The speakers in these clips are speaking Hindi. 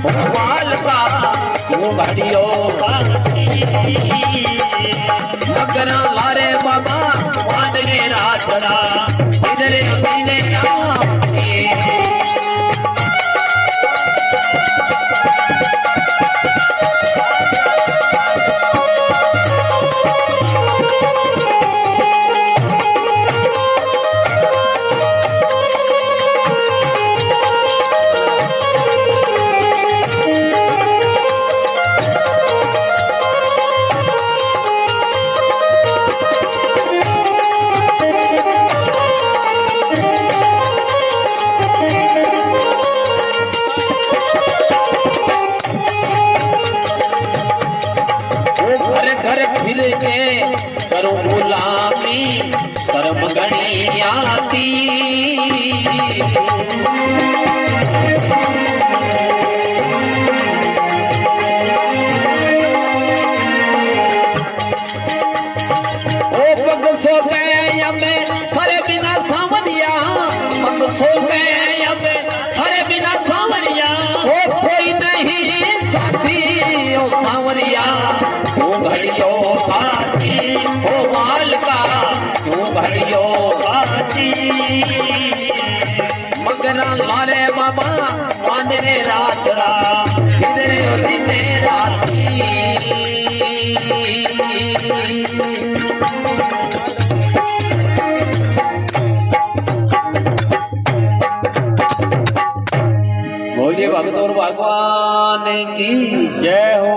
भगवान का क्यों घड़ियो मगर लारे बाबा मान के रातड़ा इधर पीने करो गुलामी शर्म गणी आती ओ पग सो गए हमें हरे बिना सावरिया पग सो गए हमें हरे बिना सावरिया ओ कोई नहीं साथी ओ सावरिया ओ घड़ियो ओ माल का क्यों घड़ियो बाती मगना लारे बाबा बांधने रातड़ा इधर दिन राती बोलिए भगत और भगवान की जय हो।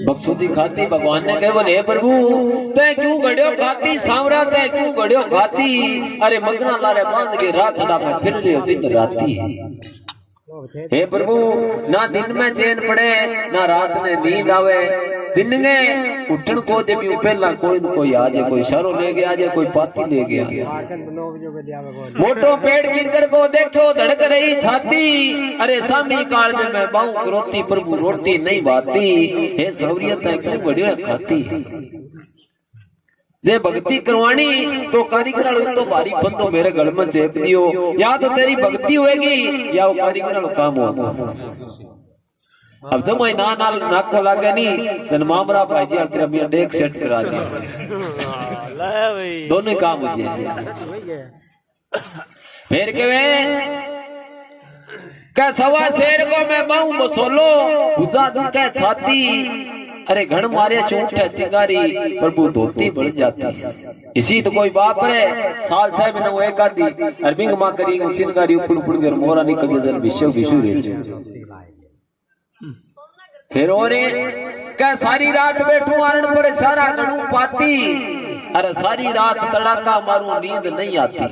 बक्सुदी खाती भगवान ने कहे बोले प्रभु तय क्यों गड़ियो खाती सांवरा तय क्यों गड़ियो खाती अरे मगना लारे बांध के रातड़ा में फिर रहे हो दिन राती हे प्रभु ना दिन में चैन पड़े ना रात में नींद आवे दिन में उठन को दे भी पहला कोई न कोई आ जाए कोई शरो ले गया जाए कोई पाती ले गया मोटो पेड़ किंकर को देखो धड़क रही छाती अरे सामी काल में बाहू रोती प्रभु रोटी नहीं बाती हे सौरियत क्यों बढ़िया खाती जे भक्ति करवानी तो कारीगर तो भारी बंदो मेरे गल में चेप दियो या तो तेरी भक्ति होएगी या वो कारीगर काम होगा। अब तो मैं ना नाक को लागे नहीं तन मामरा भाई जी तेरा मेरा डेक सेट करा दिया दोनों काम हो जाए फिर के वे का सवा शेर को मैं बाहू मसोलो बुझा दूं क्या छाती अरे घण मारे चूट है चिंगारी प्रभु धोती बढ़ जाती है इसी तो कोई बाप रे साल साहब ने वो एक आदि अरबिंग मां करी चिंगारी ऊपर ऊपर कर मोरा निकल जन विश्व विश्व रे फिर और क्या सारी रात बैठू आरण पर सारा गणू पाती अरे सारी रात तड़ाका मारू नींद नहीं आती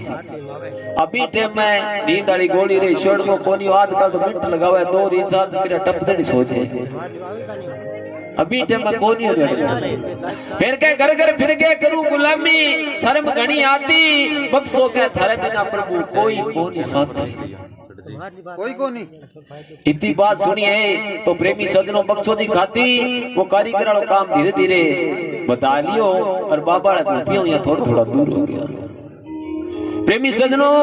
अभी टाइम में नींद वाली गोली रे छोड़ को कोनी आजकल तो मिनट लगावे दो रिचार्ज तेरा टप दड़ी सोचे अभी टाइम में कोनी हो फिर के घर घर फिर के करूं गुलामी शर्म घनी आती बक्सो के थारे बिना प्रभु कोई कोनी साथ कोई को नहीं इतनी बात सुनिए तो प्रेमी सजनों बक्सो दी खाती वो कारीगर वाला काम धीरे धीरे बता लियो और बाबा रुपयों यहाँ थोड़ा थोड़ा दूर हो गया। प्रेमी सजनों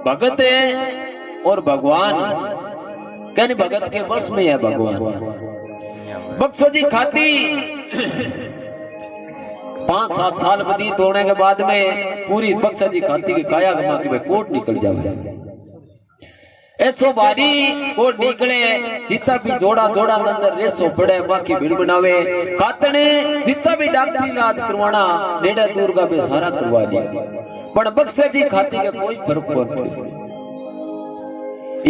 भगत है और भगवान कहने भगत के बस में है भगवान बक्सो जी खाती 5-7 साल व्यतीत होने के बाद में पूरी बक्सा जी खाती की काया गमा के कोट निकल जावे ऐसो बारी कोट निकले जितना भी जोड़ा जोड़ा अंदर रेसो पड़े मां की भीड़ बनावे खातने जितना भी डॉक्टरी इलाज करवाना नेड़ा दूर का बेसारा करवा लिया पर बक्से जी खाती के कोई फर्क नहीं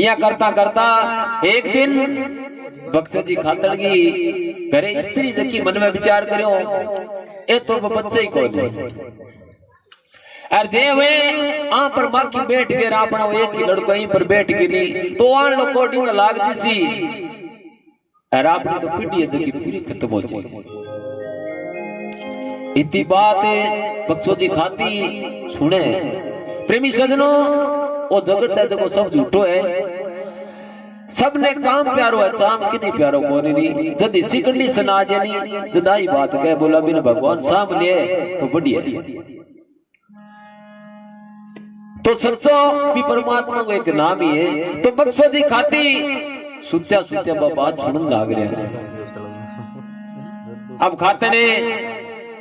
या करता करता एक दिन बक्से जी खातर की घरे स्त्री जकी मन में विचार करो ए तो बच्चे ही को नहीं अरे जे वे आ पर मां की बैठ के आपना एक ही लड़को यहीं पर बैठ गिरी तो आन लो कोडिंग लाग दिसी अरे आपने तो पीढ़ी जकी पूरी खत्म हो जाएगी इतनी बात बक्सो जी खाती सुने प्रेमी सजनों वो जगत है देखो सब झूठो है सबने काम प्यारो है चाम की नहीं प्यारो कोने नहीं जद सिकंडी सना जनी जदाई बात कह बोला बिन भगवान सामने तो बढ़िया तो सच्चो भी परमात्मा को एक नाम ही है। तो बक्सो जी खाती सुत्या सुत्या बात सुनन लाग रहा। अब खाते ने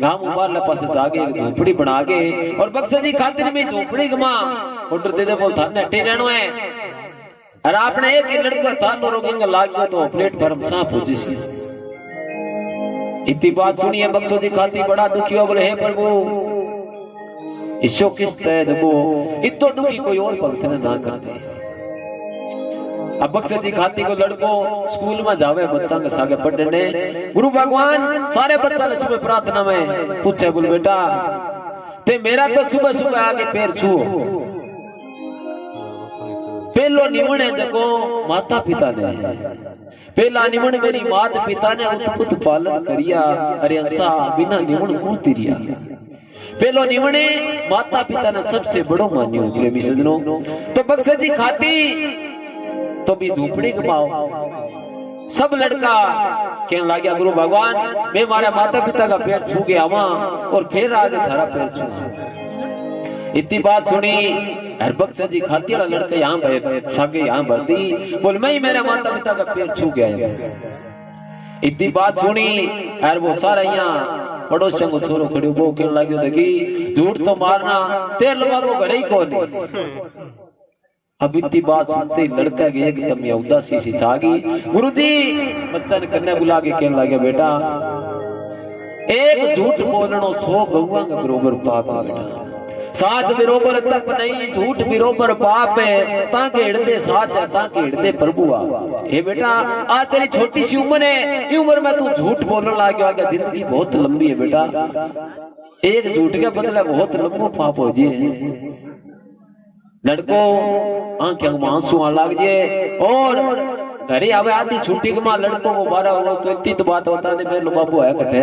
गांव उबार पास जाके एक झोपड़ी बना के और बक्सो जी खातिर में झोपड़ी गमा ऑर्डर दे दे बोल था नट्टे रहनो है। अरे आपने एक लड़का था नो रोगेंगे लाग गयो तो प्लेटफॉर्म साफ हो जिसी। इतनी बात सुनिए बक्सो जी खाती बड़ा दुखी हो बोले हे प्रभु ईशो किस्त है देखो इतो दुखी कोई और भक्त ने ना कर दे। अब बक्सो जी खाती को लड़को स्कूल में जावे बच्चा के सागे पढ़ने गुरु भगवान सारे बच्चा ने सुबह प्रार्थना में पूछे बोल बेटा ते मेरा तो सुबह सुबह आगे पैर छुओ पहलो निमण है देखो माता पिता ने पहला निमण मेरी मात पिता ने उत्पुत पालन करिया अरे अंसा बिना निमण मूर्ति रिया। पहलो निमणे माता पिता ने सबसे बड़ो मान्यो प्रेमी सजनों। तो बक्सो जी खाती तो भी झोपड़ी गमाओ सब लड़का कहने लगा गुरु भगवान मैं मारे माता पिता का पैर छू गया वहां और फिर आगे थारा पैर छू। इतनी बात सुनी हर बक्सो जी खाती वाला लड़का यहाँ सागे यहाँ भरती बोल मैं ही मेरे माता पिता का पैर छू गया। इतनी बात सुनी हर वो सारा यहाँ पड़ोसियों को छोरो खड़ो वो कहने लगे देखी झूठ तो मारना तेरे लोगों को घर ही कौन। अब इतनी बात सुनते लड़का के एकदम उदासी सी छा गई। गुरुजी बच्चा ने कन्या बुला के कहने लगे बेटा एक झूठ बोलनो 100 गौवा के बरोबर पाप है बेटा। साच बरोबर तप नहीं झूठ बरोबर पाप है ताके हिड़दे साच है ताके हिड़दे प्रभु आ। हे बेटा आज तेरी छोटी सी उम्र है ये उम्र में तू झूठ बोलने लग गया आगे जिंदगी बहुत लंबी है बेटा। एक झूठ के बदले बहुत लंबो पाप हो जाए। लड़को आंखें में आंसू आने लग जाए और घरे आवे आधी छुट्टी के मां लड़कों को बारा हो तो इतनी तो बात होता नहीं मेरे बाबू है कटे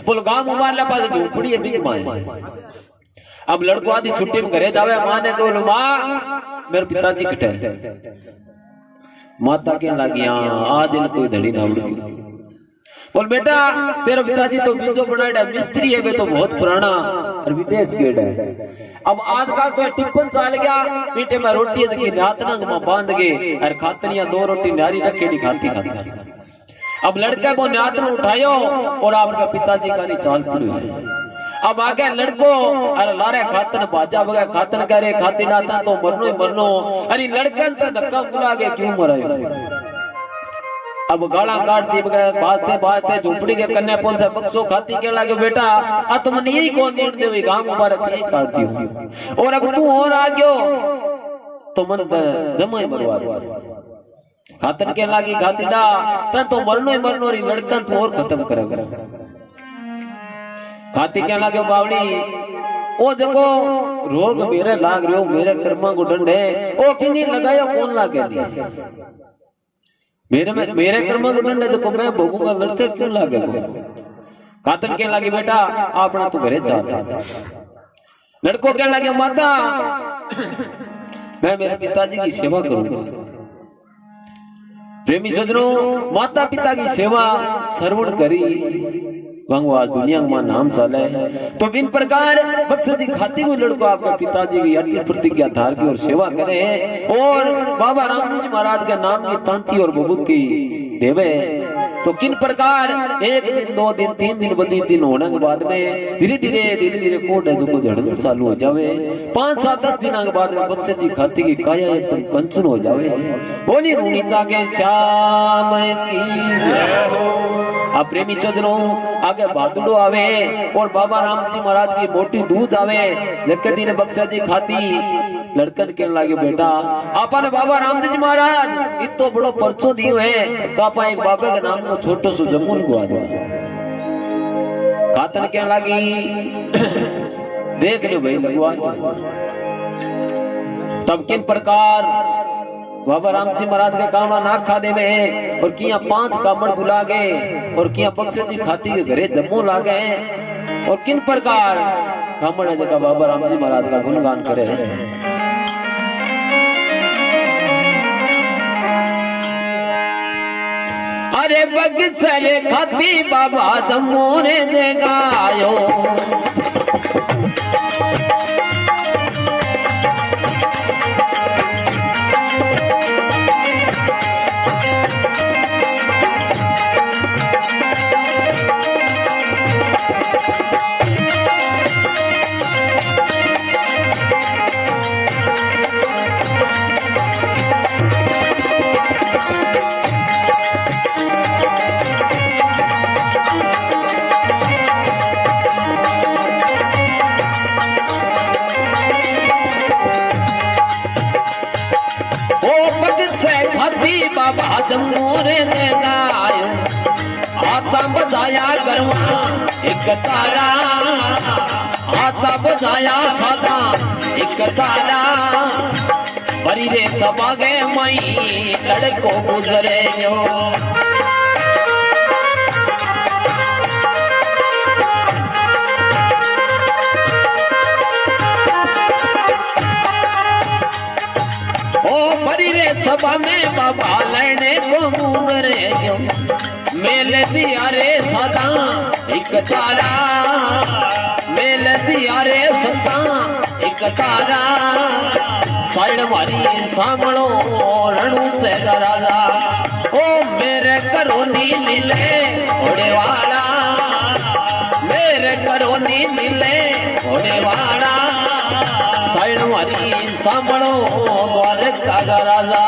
बोलो गांव मुबारला पास झोपड़ी है बिग मां। अब लड़को आधी छुट्टी में घरे जावे मां ने बोलो मां मेरे पिताजी कटे माता के लगी आज इन कोई धड़ी ना उड़ बोल बेटा तेरा पिताजी तो बीजो बनाया मिस्त्री है वे तो बहुत पुराना और विदेश गेट है। अब आजकल तो टिप्पन साल गया मीठे में रोटी है देखी नातना में बांध गए और खातनिया 2 रोटी नारी रखे नहीं खाती खाती। अब लड़का वो नातना उठायो और आपका पिताजी का नहीं चाल पड़ी है। अब आगे लड़को अरे लारे खातन बाजा बगा खातन कह रहे खाती नाता तो मरनो ही मरनो अरे लड़के तो धक्का बुला के क्यों मरायो। अब गाला काट दी बगैर बाजते बाजते झोपड़ी के कन्या पहुंचा बक्सो खाती के लगे बेटा आ तुमने यही कौन देन दे गांव मुबारक यही काट दी और अब तू और आ गयो तो मन जमा ही मरवा दो। खातन के लागी खातीडा तन तो मरनो ही मरनो री लड़कन तू और खत्म करेगा। खाती के लागे बावड़ी ओ जको रोग मेरे लाग रहो मेरे कर्मा को डंडे ओ किनी लगायो कौन लागे नहीं मेरे कर्म को डंडे तो मैं भोगूंगा लड़के क्यों लागे। खातन कहने लगी बेटा आपने तो घरे जा। लड़को कहने लगे माता मैं मेरे पिताजी की सेवा करूंगा। प्रेमी सजनों माता पिता की सेवा श्रवण करी वांगो आज दुनिया में नाम चले तो इन प्रकार बक्सो जी खाती हुई लड़को आपका पिताजी की अटल प्रतिज्ञा धार की और सेवा करे और बाबा रामजी जी महाराज के नाम की तांती और विभूति देवे। तो किन प्रकार 1 दिन 2 दिन 3 दिन बदी दिन होने के बाद में धीरे धीरे कोट है जो झड़न चालू हो जावे। 5-7 10 दिन के बाद में बक्सो जी खाती की काया एकदम कंचन हो जावे। बोली रूणी चाके श्याम की जय हो। अब प्रेमी सजनों आगे भादुड़ो आवे और बाबा रामजी जी महाराज की मोटी दूध आवे जके दिन बक्सो जी खाती लड़कन के लागे बेटा आपा ने बाबा रामजी जी महाराज इतो बड़ो परचो दियो है तो आपा एक बाबा के नाम को छोटो सो जमुन को आ दो। खातन के लागी देख लो भाई लगवा। तब किन प्रकार बाबा रामजी महाराज के कामना ना खा देवे और किया 5 कामड़ बुला गए और किया बक्सो जी खाती के घरे जम्मू ला गए और किन प्रकार कामड़ जगह बाबा रामजी महाराज का गुणगान करे। अरे बक्सले खाती बाबा जम्मू ने जगायो जमूरे ने गायो आता बजाया गरवा एक तारा आता बजाया सादा एक तारा परी रे सबागे मई लड़को गुजरे जो सभा में बाबा लड़ने को गुजरे जो मेल दिया रे सदा एक तारा मेल दिया रे सदा एक तारा साइड मारी सामलो रणु से राजा ओ मेरे करो नी मिले घोड़े वाला मेरे करो नी मिले घोड़े वाला साइड मारी सामलो द्वारका का राजा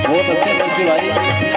बहुत अच्छे बच्चे भाई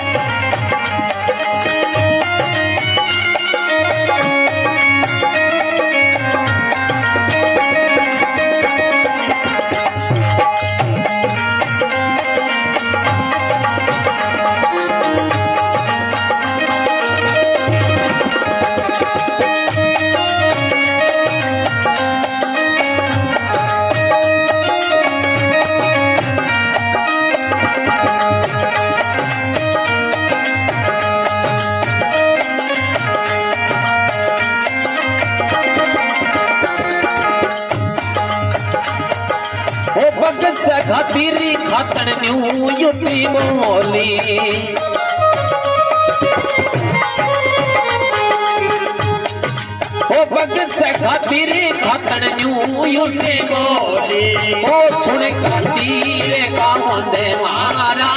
खातीरी खातन न्यू युटी बोली ओ भगत से खातीरी खातन न्यू युटी बोली ओ सुन खातीरे का मंदे मारा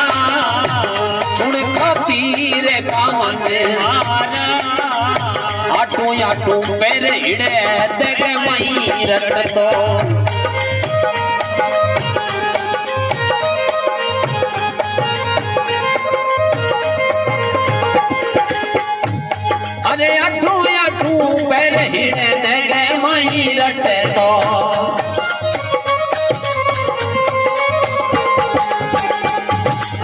सुन खातीरे का मंदे मारा आटू आटू पेरे हिड़े देख मई रट तो अरे अठू अठू पैर हिड़े दे मई रटे तो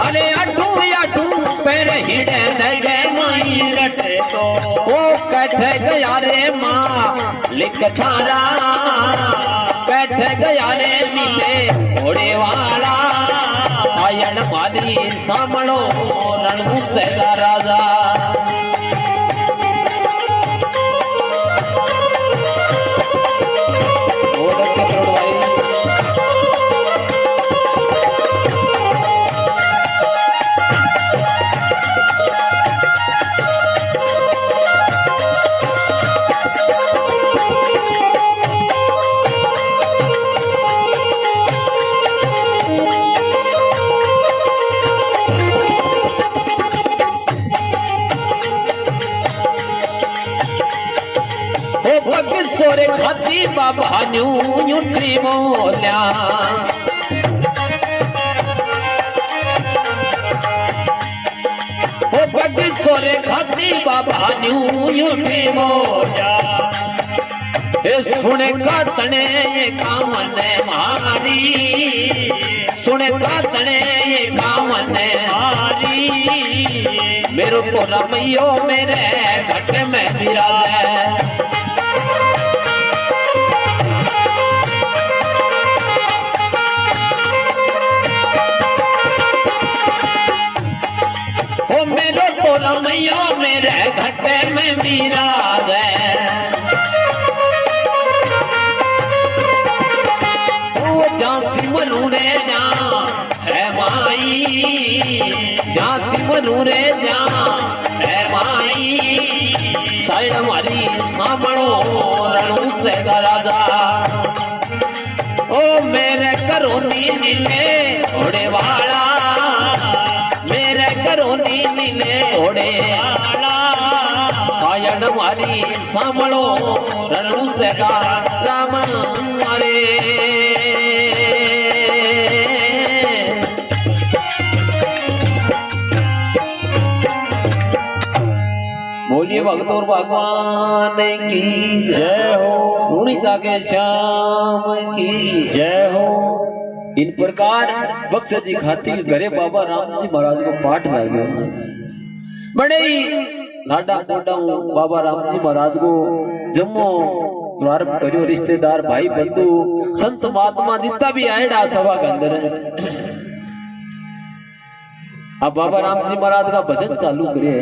अरे अठू अठू पैर हिड़े दे मई रटे तो वो कैठे गया रे माँ लिख थारा कैठे गया रे नीले घोड़े वाला सायन मारी सामलो रणु से राजा सोरे खाती बाबा न्यू युटी बोल्या ओ बगी सोरे खाती बाबा न्यू युटी बोल्या ए सुने का तने ये काम ने मारी सुने का तने ये काम ने मारी मेरो तो रमैयो मेरे घट में बिराजे रमैया मेरे घटे में बिराज वो झांसी मरूरे जा है माई झांसी मरूरे जा है माई साइड मारी सामणो रणु से राजा ओ मेरे करो नी मिले घोड़े वाला मेरे करो नी मिले घोड़े सायन मारी सामलो रणु से राम मारे बोलिए भक्त और भगवान की जय हो। रूणीचा के श्याम की जय हो। इन प्रकार बक्स जी खाती घरे बाबा राम जी महाराज को पाठ लाग्यो। बड़े ही लाडा कोटा बाबा राम जी महाराज को जम्मो प्रारंभ करियो। रिश्तेदार भाई बंधु संत महात्मा जितना भी आएड़ा सभा के अंदर। अब बाबा राम जी महाराज का भजन चालू करे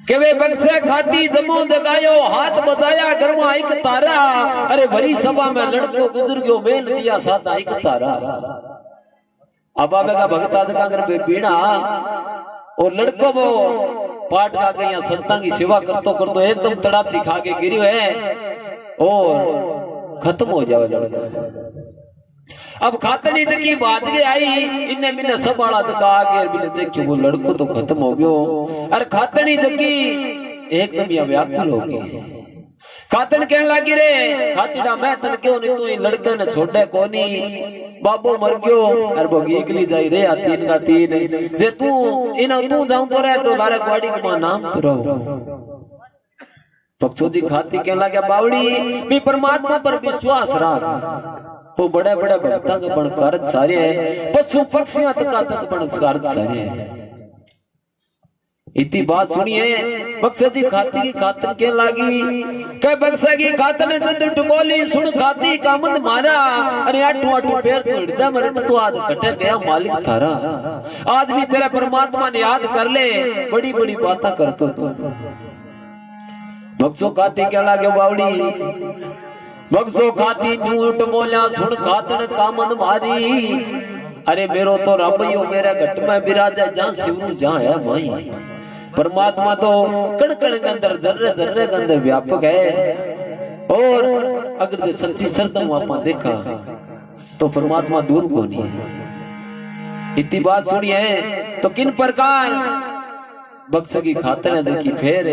के वे बक्से खाती जमो दगायो हाथ बताया गरमा एक तारा। अरे भरी सभा में लड़को गुजर गयो मेल दिया साथ एक तारा। अब बाबा का भगता दगा कर पीड़ा और लड़को वो पाठ का गया संतां की सेवा करतो करतो एकदम तड़ाची खा के गिरी है और खत्म हो जावे लड़का। अब खातनी की बात के आई इन्हें मैंने सब वाला दका आगे बिना देखियो वो लड़को तो खत्म हो गयो। अरे खातनी दकी एकदम या व्याकुल हो गई। खातन कहने लगी रे खातीड़ा मैं तन क्यों नहीं तू लड़के ने छोड़े कोनी बाबू मर गयो। अरे वो गीकली जाई रे तीन का तीन जे तू इन तू जाऊं तो रे तो लारे गाड़ी का नाम तो रहो। पक्षो जी खाती कहने लगा बावड़ी भी परमात्मा पर विश्वास रख। वो बड़े बड़े भक्ता के बण कारज सारे है पशु पक्षियां तक बण कारज सारे है। इतनी बात सुनिए बक्सा जी खाती की खातर के लागी कह बक्सा की खातर ने तो बोली सुन खाती का मंद मारा। अरे आठू आठू पैर तो हृदय मरण तो आज कटे गया मालिक थारा। आज भी तेरा परमात्मा ने याद कर ले बड़ी बड़ी बातें करतो तो। बक्सो खाती के लागे बावड़ी बक्सो खाती झूठ बोलिया सुन खातन का मंद मारी। अरे मेरो तो रब यो मेरे घट में विराजे जहां शिवरू जहां है माई। परमात्मा तो कण कण के अंदर जर्रे जर्रे के अंदर व्यापक है। और अगर सच्ची श्रद्धा वहां देखा तो परमात्मा दूर को नहीं है। इतनी बात सुनिए तो किन प्रकार बक्स की खातिर ने देखी फेर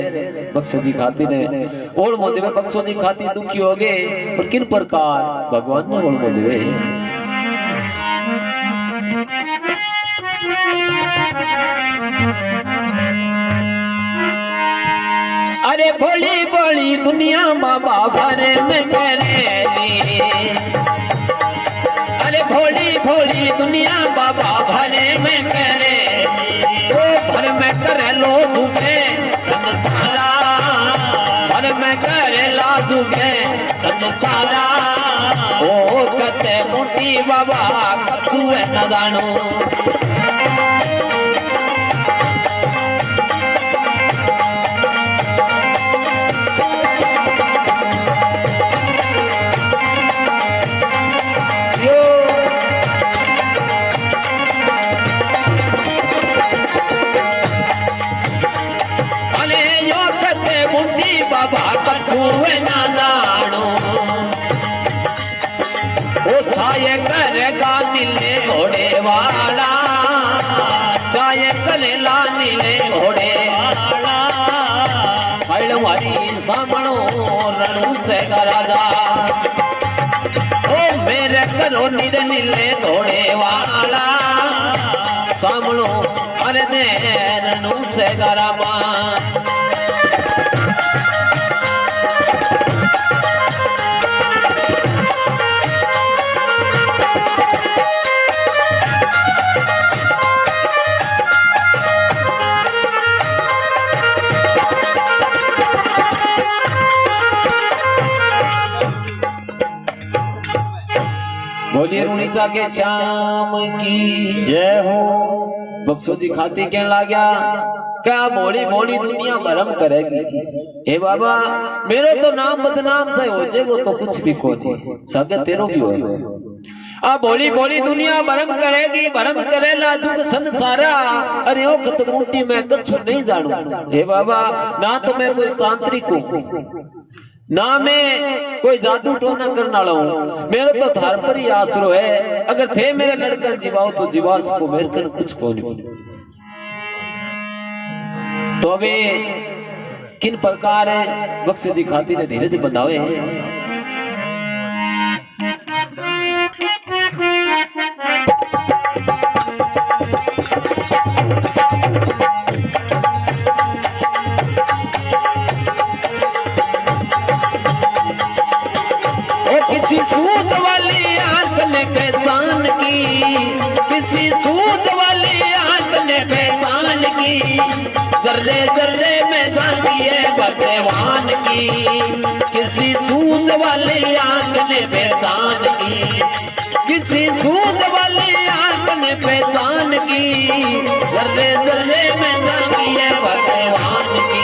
बक्स जी खाती ने ओढ़ मोदे में बक्सो जी खाती दुखी हो गए। और किन प्रकार भगवान ने ओढ़ मोदे अरे भोली भोली दुनिया बाबा भरे में करेली। अरे भोली भोली दुनिया बाबा भरे में करेली। ओ भर में करे लो दुगे संसारा भर में करे ला दुगे संसारा। ओ कते मुठी बाबा कछुए न जानो। बाबा कछुए ना जानो। ओ साये करेगा नीले घोड़े वाला साये करेला नीले घोड़े वाला। फल मारी सामनो रणु से राजा। ओ मेरे करो नीले नीले घोड़े वाला सामनो अरे दे रणु से रामा। बोलिए रूणीचा के श्याम की जय हो। बक्सो जी खाती कहने लगा क्या मोड़ी मोड़ी दुनिया भरम करेगी। हे बाबा मेरो तो नाम बदनाम से हो जाएगो तो कुछ भी को नहीं सगे तेरो भी होगा। आ बोली बोली दुनिया भरम करेगी भरम करेला जुग संसारा। अरे ओ खत मुट्ठी में कुछ नहीं जानू। हे बाबा ना तो मैं कोई तांत्रिक हूँ ना मैं कोई जादू टोना करने वाला हूँ। मेरा तो थार पर ही आसरो है। अगर थे मेरे लड़का जीवाओ तो जीवास को मेरे कर कुछ को नहीं। तो अबे किन प्रकार है बक्स जी खाती ने धीरज बंधावे हैं। की, जर्रे जर्रे में झांकी है भगवान की, किसी सूद वाली आंख ने पहचान की, किसी सूद वाली आंख ने पहचान की, जर्रे जर्रे में झांकी है भगवान की।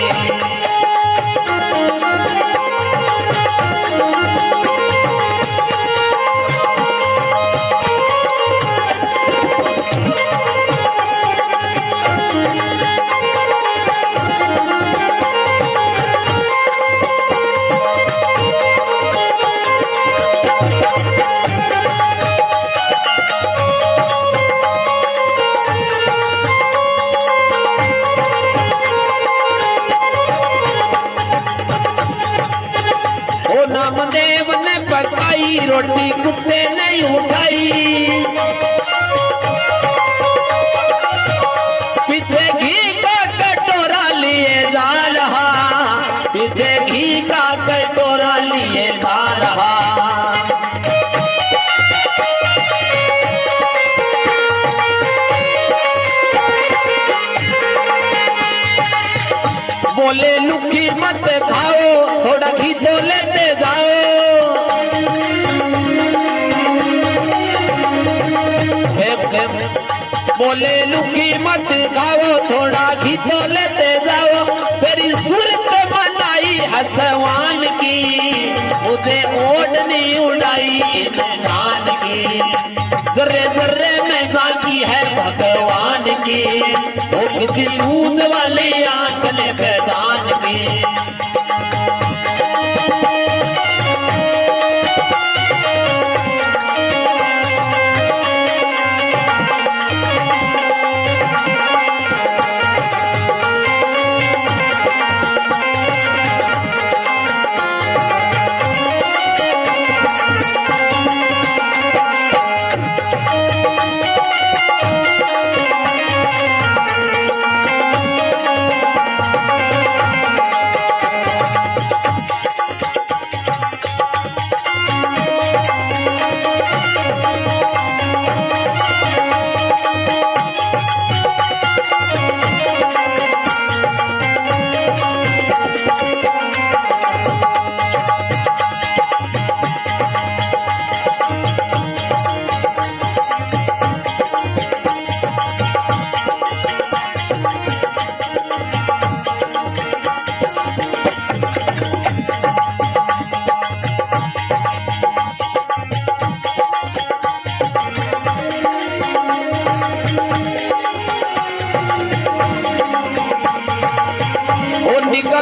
नामदेव ने पकाई रोटी कुत्ते नहीं उठाई, पीछे घी का कटोरा लिए जा रहा, पीछे घी का कटोरा लिए जा रहा। बोले लुकी मत खाओ, थोड़ा घी तो लेते जाओ, बोले लुकी मत खाओ, थोड़ा घी तो लेते जाओ। तेरी सूरत बनाई हसवान की, मुझे ओढ़नी उड़ाई इंसान की, जर्रे जर्रे में झांकी है भगवान की, वो किसी सूद वाली आंख ने पहचान की।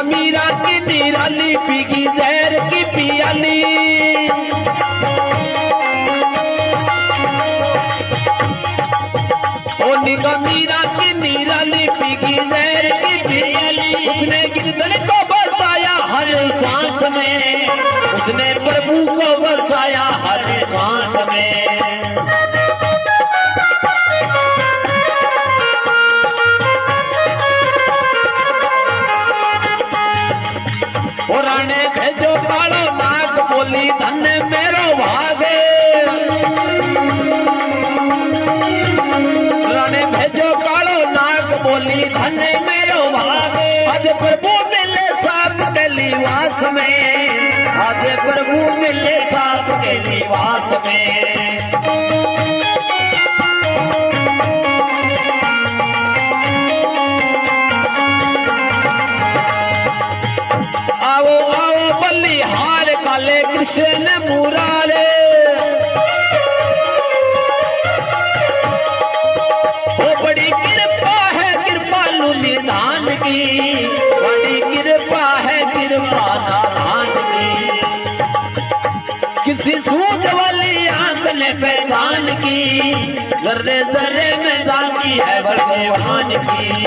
मीरा की निराली पीगी जहर की पियाली, ओ निगा मीरा की निराली पीगी जहर की पियाली। उसने गिरधर को बसाया हर सांस में, उसने प्रभु को बसाया हर सांस में। राणे भेजो कालो नाग बोली धन मेरो भागे, राणे भेजो कालो नाग बोली धन मेरो भागे। आज प्रभु मिले साप के लिवास में, आज प्रभु मिले साप के लिवास में। बल्लिहार काले कृष्ण मुरारे, वो बड़ी कृपा है कृपालु निधान की, बड़ी कृपा है कृपा नाधान की। किसी सूद वाली आंख ने पहचान की, जर्रे जर्रे में झांकी है भगवान की।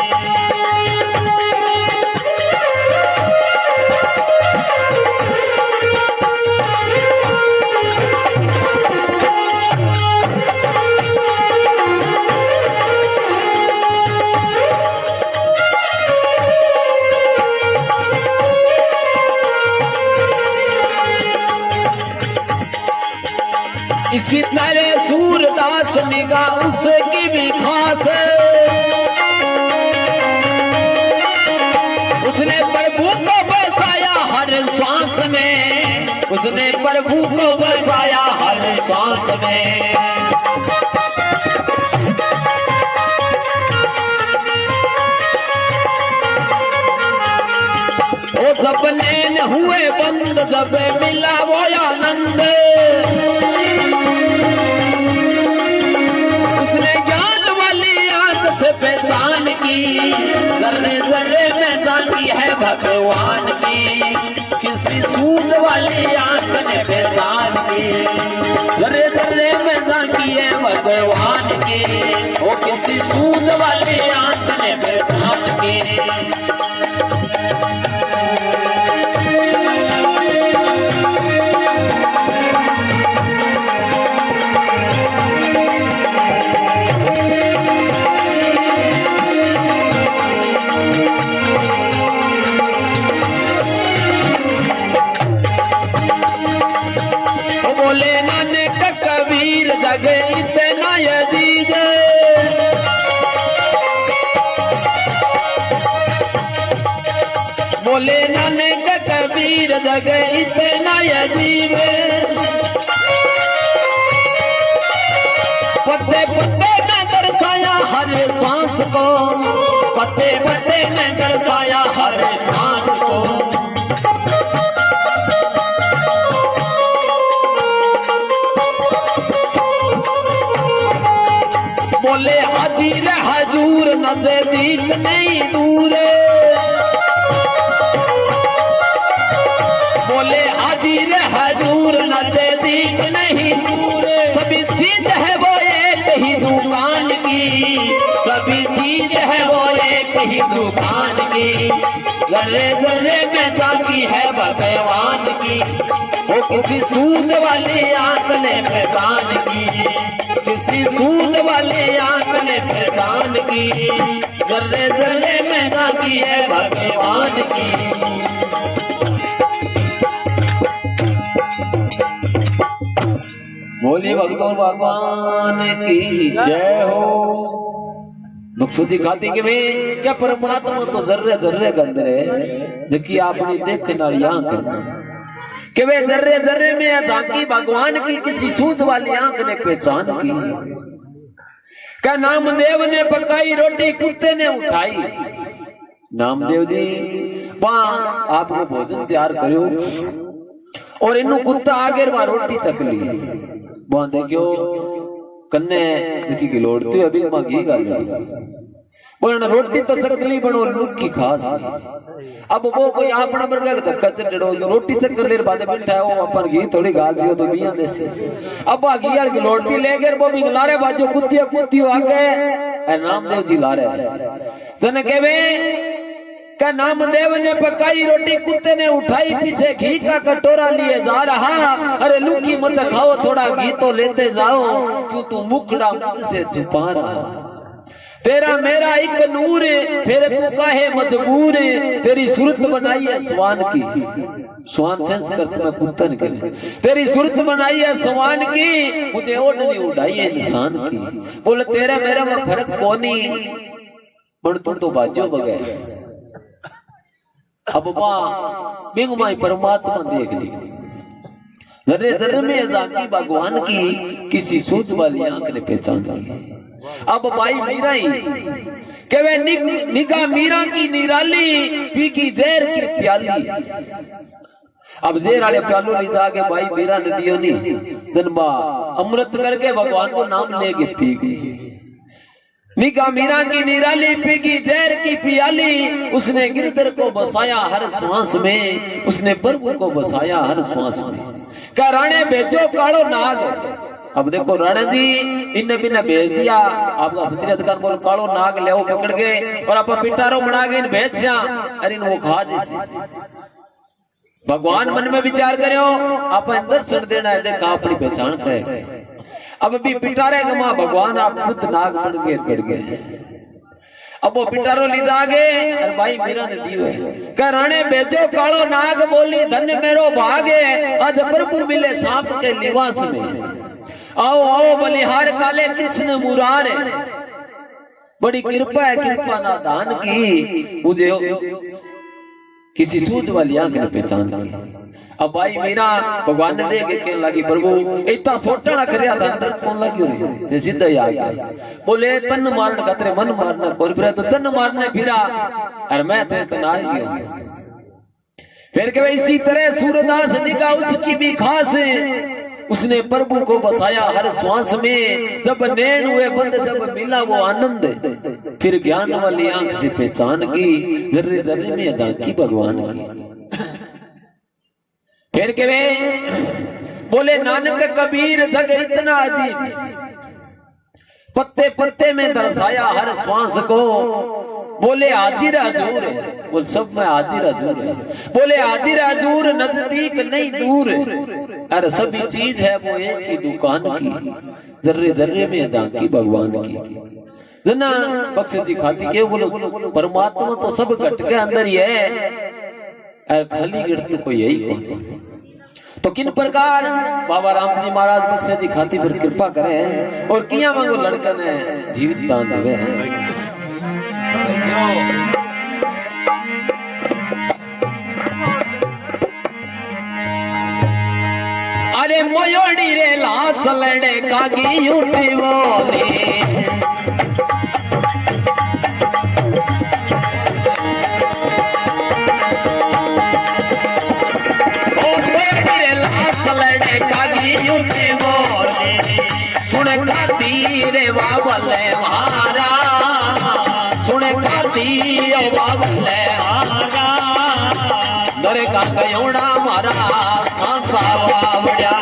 इसी तरह सूरदास निगाह उसकी भी खास, श्वास में, उसने प्रभु को बसाया हर श्वास में। ओ जब नैन हुए बंद, जब मिला वो आनंद, उसने ज्ञान वाली आंख से पहचान की, जर्रे जर्रे में जानती है भगवान की, किसी सूद वाली आंख ने पहचान की, जर्रे जर्रे में जानती है भगवान की, वो किसी सूद वाली आंख ने पहचान की। जगे इतना यजीद, बोले नानक कबीर जगे इतना यजीद, पत्ते पत्ते में दर्शाया हर श्वास को, पत्ते पत्ते में दर्शाया हर श्वास को। बोले हाजिर हजूर नजदीक नहीं दूर, बोले हाजिर हजूर नजदीक नहीं दूर, सभी चीज है वो एक ही दुकान की, सभी चीज है वो एक ही दुकान की, जर्रे जर्रे में जाती है भगवान की, वो किसी सूद वाली आंख ने पहचान की, किसी सूद वाली आंख ने पहचान की, जर्रे जर्रे में जाती है भगवान की। बोलिए भक्तों भगवान की जय हो। दुख खाती कि वे क्या परमात्मा तो जर्रे जर्रे के अंदर है, देखिए आपने देखने वाली आंख कि वे जर्रे जर्रे में झांकी भगवान की, किसी सूद वाली आंख ने पहचान की। क्या नामदेव ने पकाई रोटी कुत्ते ने उठाई, नामदेव जी वहां आपने भोजन तैयार करो और इन्नू कुत्ता आगे वहां रोटी तक ली, वहां देखियो कन्ने देखी की लोड़ती अभी मां घी गाल बोलना रोटी तो चकली बनो लुकी खास। अब वो कोई आपना बर्गर धक्का चढ़ो रोटी चक्कर ले बाद बैठा है, वो अपन घी थोड़ी घास दियो तो बिया दे से अब आ घी की लोटी ले गए वो भी लारे बाजो कुत्तिया कुत्तियो आगे ए नामदेव जी ला रहे तने कहवे का नामदेव ने पकाई रोटी कुत्ते ने उठाई, पीछे घी का कटोरा लिए जा रहा, अरे लुकी मत खाओ थोड़ा घी तो लेते जाओ, क्यों तू मुखड़ा मुझसे छुपा रहा, तेरा मेरा एक नूर फिर तू काहे मजबूर, तेरी सूरत बनाई है स्वान की, स्वान सेंस करते मैं कुत्तन के तेरी सूरत बनाई है स्वान की, मुझे ओढ़नी उड़ाई है इंसान की, बोले तेरा मेरा में फर्क कोनी पर तू तो बाजो बगैर। अब मां बिंग माई परमात्मा देख ली, जर्रे जर्रे में जाकी भगवान की, किसी सूद वाली आंख ने पहचान ली। अब भाई मीरा ही के वे निगाह मीरा की निराली, पी की जहर की प्याली, अब जहर वाले प्यालो ली जाके भाई मीरा ने दियो नहीं जनबा अमृत करके भगवान को नाम लेके पी गई। निगाह मीरा की निराली, पी की जहर की प्याली, उसने गिरधर को बसाया हर श्वास में, उसने प्रभु को बसाया हर श्वास में। क्या राणे भेजो कालो नाग, अब देखो राणा जी इन्हें बिना भेज दिया, आपका सत्य अधिकार बोल कालो नाग ले पकड़ के और आप पिटारो बना के इन भेज अरे वो खा जैसे भगवान मन में विचार करो आप दर्शन देना है, देखा अपनी पहचान करे। अब भी पिटारे गमा भगवान आप खुद नाग बन के बढ़ गए, अब वो पिटारो लीधा गए और भाई मीरा ने दियो है कराने भेजो कालो नाग, बोली धन्य मेरो भागे, आज प्रभु मिले सांप के निवास में, आओ आओ बलिहार काले कृष्ण मुरारे, बड़ी कृपा है कृपा ना दान की, मुझे किसी सूद वाली आंख ने पहचान की। अब भाई मीना भगवान ने देख के कहने लगी प्रभु इतना सोटना करया था अंदर कौन लगी रही ते सीधा ही आ गया। बोले तन मारन खतरे मन मारना कोर फिर तो तन मारने फिरा और मैं ते कना ही गया। फिर के इसी तरह सूरदास निगाह उसकी भी खास उसने प्रभु को बसाया हर श्वास में। जब नैन हुए बंद जब मिला वो आनंद फिर ज्ञान वाली आंख से पहचान की जर्रे जर्रे में अदा की भगवान की। फिर के वे बोले नानक कबीर जग इतना अजीब पत्ते पत्ते में दर्शाया हर श्वास को। बोले हाजिर हजूर बोल सब में हाजिर हजूर है। बोले हाजिर हजूर नजदीक नहीं दूर अरे सभी चीज है वो एक ही दुकान की जर्रे जर्रे में अदा की भगवान की। जना बख्श दिखाती के बोलो परमात्मा तो सब घट के अंदर ही है और खाली गिरत तो कोई यही कौन। तो किन प्रकार बाबा राम जी महाराज बख्श दिखाती फिर कृपा करे और किया मांगो लड़का ने जीवित दान देवे हैं। अरे मोयोड़ी रे लाश लड़े कागी उठी बोले सुन खाती बाबले मारा सुन खाती बाबले मारा दरे का कयोड़ा मारा सांसा बावड़िया।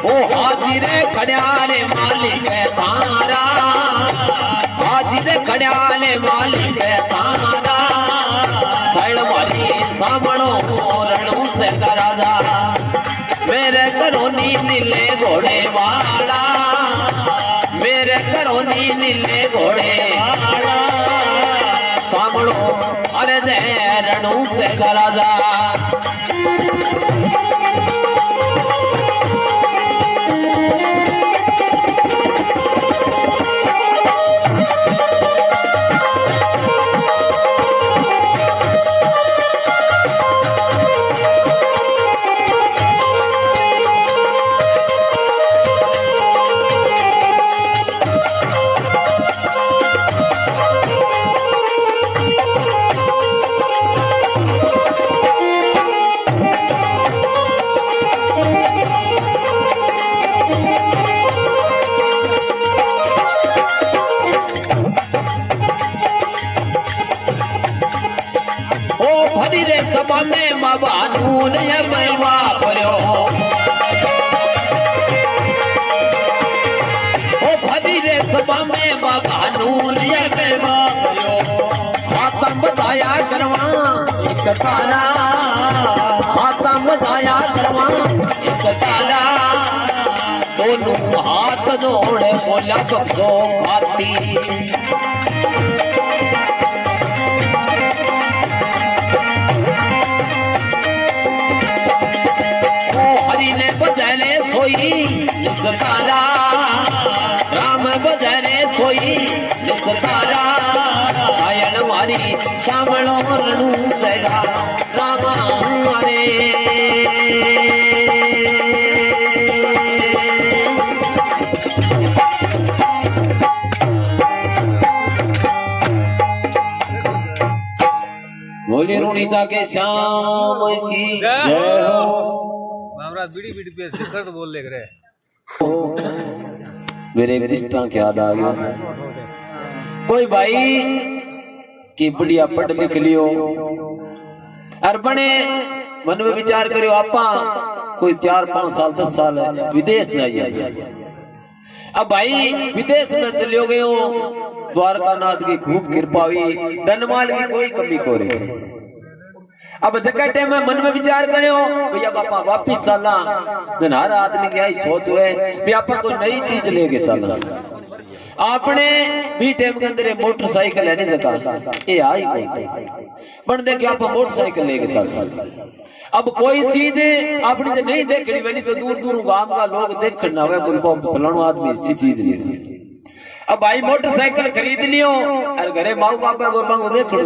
ओ हाजिरे खड़ियाले मालिक तारा हाजिरे खड़ियाले मालिक तारा साइड मारी सामणो रणू से राजा मेरे करोनी नीले घोड़े वाला मेरे करोनी नीले घोड़े सामणो अरे जय रणू से राजा। सभा में बाबा नून वापरो ओ भरी रे सभा में बाबा नून वापरो हाथम बजाया करवा एक तारा हाथम बजाया करवा एक तारा दोनों हाथ जोड़े बोला बख्शो खाती। बजरे सोई जिस तारा राम बजरे सोई जिस तारा सायन मारी श्यामलो रणू सेगा राम हरे। बोले रूणी जाके श्याम की जय हो। बीड़ी बीड़ी पे जिक्र तो बोल ले रहे मेरे एक दृष्टांत याद आ गया। कोई भाई की बढ़िया पढ़ लिख लियो और बने मन में विचार करियो आपा कोई 4-5 साल 10 साल विदेश जाइए। अब भाई विदेश में चलियो गयो द्वारका नाथ की खूब कृपा हुई धनमाल की कोई कमी को रही। अब जगह टाइम में मन में विचार करो भैया पापा वापिस चलना हर आदमी की आई सोच हुए भी आप कोई नई चीज लेके चलना। आपने भी टाइम के अंदर मोटरसाइकिल है नहीं जगह ये आई कोई बन दे कि आप मोटरसाइकिल लेके चलना। अब कोई चीज अपनी जो नहीं देखनी वाली तो दूर दूर गांव का लोग देखना हुआ बोल फलानो आदमी अच्छी चीज नहीं। अब भाई मोटरसाइकिल खरीद लियो और घरे माऊ बापा गोरबा को देखो।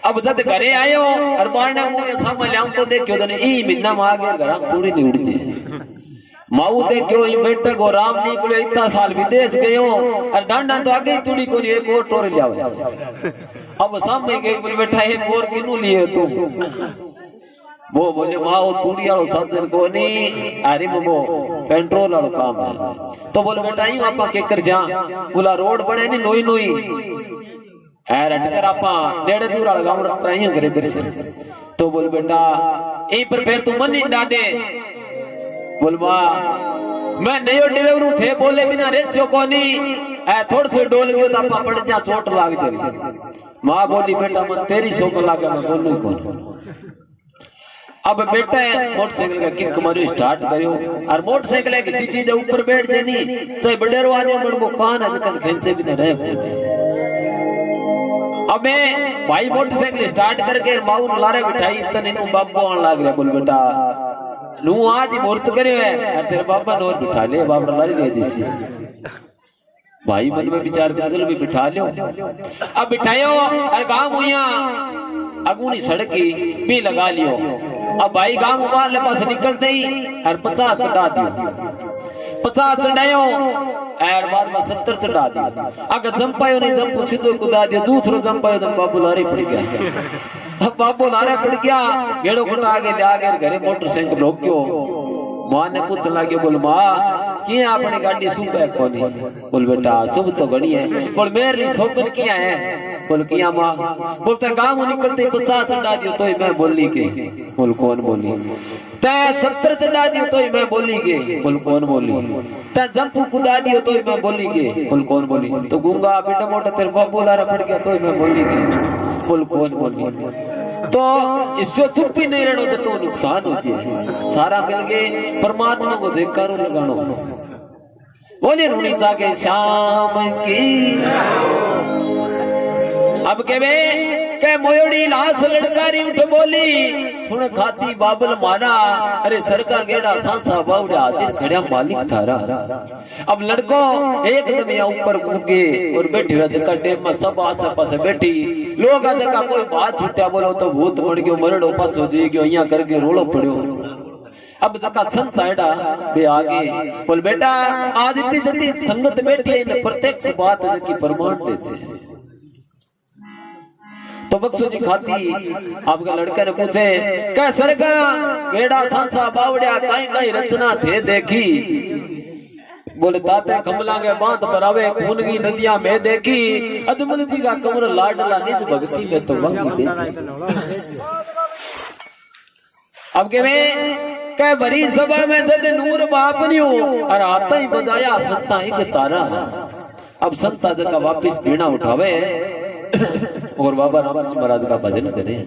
अब जब घरे आयो और बारने मुंह सामने लाऊं तो देखियो तो ई महीना में आगे घर पूरी नहीं उड़ती। माऊ देखियो ई बेटा को राम निकलो इतना साल विदेश गयो और डांडा तो आगे तुड़ी को एक और टोर लियावे। अब सामने के बोले बेटा एक और किनु लिए तू? वो बोले माओ तूड़ी वालो साधन को नहीं अरे वो पेट्रोल वालो काम है। तो बोले बेटा यूं आपा के कर जा बोला रोड बने नहीं नोई नोई ऐर अटकर आपा नेड़े दूर वाला गांव रखता यूं करे कर से। तो बोल बेटा ए पर फिर तू मन नहीं डादे। बोल मां मैं नयो ड्राइवर थे बोले बिना रेसियो को नहीं ऐ थोड़ से डोल गयो तो आपा पड़ जा चोट लाग जाए। मां बोली बेटा मन तेरी सोक लागे मैं बोलू कौन। अब बेटा मोटरसाइकिल का किक मारो स्टार्ट करियो और मोटरसाइकिल किसी चीज ऊपर बैठ जानी चाहे बडेरो आदमी बड़बो कान है जकन खेंचे भी न रहे। अब मैं भाई मोटरसाइकिल स्टार्ट करके माऊ लारे बिठाई तने नु बाबू आन लाग रे। बोल बेटा नु आज मुहूर्त करियो है और तेरे बाबा नोर बिठा ले बाप लारी दे दिसी। भाई मन में विचार कर भी बिठा लियो। अब बिठायो और गांव हुइया अगुनी सड़की भी लगा लियो। अब भाई गांव उबार ले पास निकलते ही और 50 चढ़ा दियो। 50 चढ़ायो और बाद में 70 चढ़ा दियो। अगर जंपायो नहीं जंपू सीधो कुदा दियो दूसरो जंपायो तो बाबू लारे पड़ गया। अब बाबू लारे पड़ गया गेड़ो खटा आगे ले आगे घरे मोटरसाइकिल रोक्यो। मां ने पूछ लागे बोल मां कि अपनी गाड़ी सुख है कोनी? बोल बेटा सुख तो घड़ी है। बोल मेरी शौकन किया है? बोल किया मां। बोलते गांव निकलते 50 चढ़ा दियो तो मैं बोली के? बोल कौन बोली? तै 70 चढ़ा दियो तो मैं बोली के? बोल कौन बोली? तै जंपू कुदा दियो तो मैं बोली के? बोल कौन बोली? तो गूंगा बेटा मोटा तेरे बाबू लारा पड़ गया तो मैं बोली के? बोल कौन बोली? तो इससे चुप ही नहीं रहना तो नुकसान होती है। सारा मिल गए परमात्मा को देख कर लगानो। बोले रूनी जाके शाम की अब के मोयोड़ी लाश लड़कारी उठ बोली सुन खाती बाबल मारा अरे सरका गेड़ा सांसा बावड़ा हाजिर खड़ा मालिक थारा। अब लड़को एकदम यहाँ ऊपर कूद गए और बैठे हुए देखा टेम में सब आसे पासे बैठी लोग देखा कोई बात छुट्या बोलो तो भूत मर गयो मरड़ो पाछो जी गयो यहाँ करके रोलो पड़ो। अब देखा संत आड़ा बे आगे बोल बेटा आज इतनी जल्दी संगत बैठी है इन प्रत्यक्ष बात की प्रमाण देते। तो बक्सो जी खाती आपका लड़का ने पूछे क्या सरका गेड़ा सांसा बावड़िया काई काई रचना थे देखी? बोले ताते कमला के बांध भरावे खून की नदियां में देखी अदमुल जी का कमर लाडला निज भक्ति में तो वंगी देखी। अब के कह भरी सभा में जद नूर बाप नहीं हो और आता ही बजाया संता एक तारा। अब संता का वापिस बीणा उठावे और बाबा राम महाराज का भजन करें।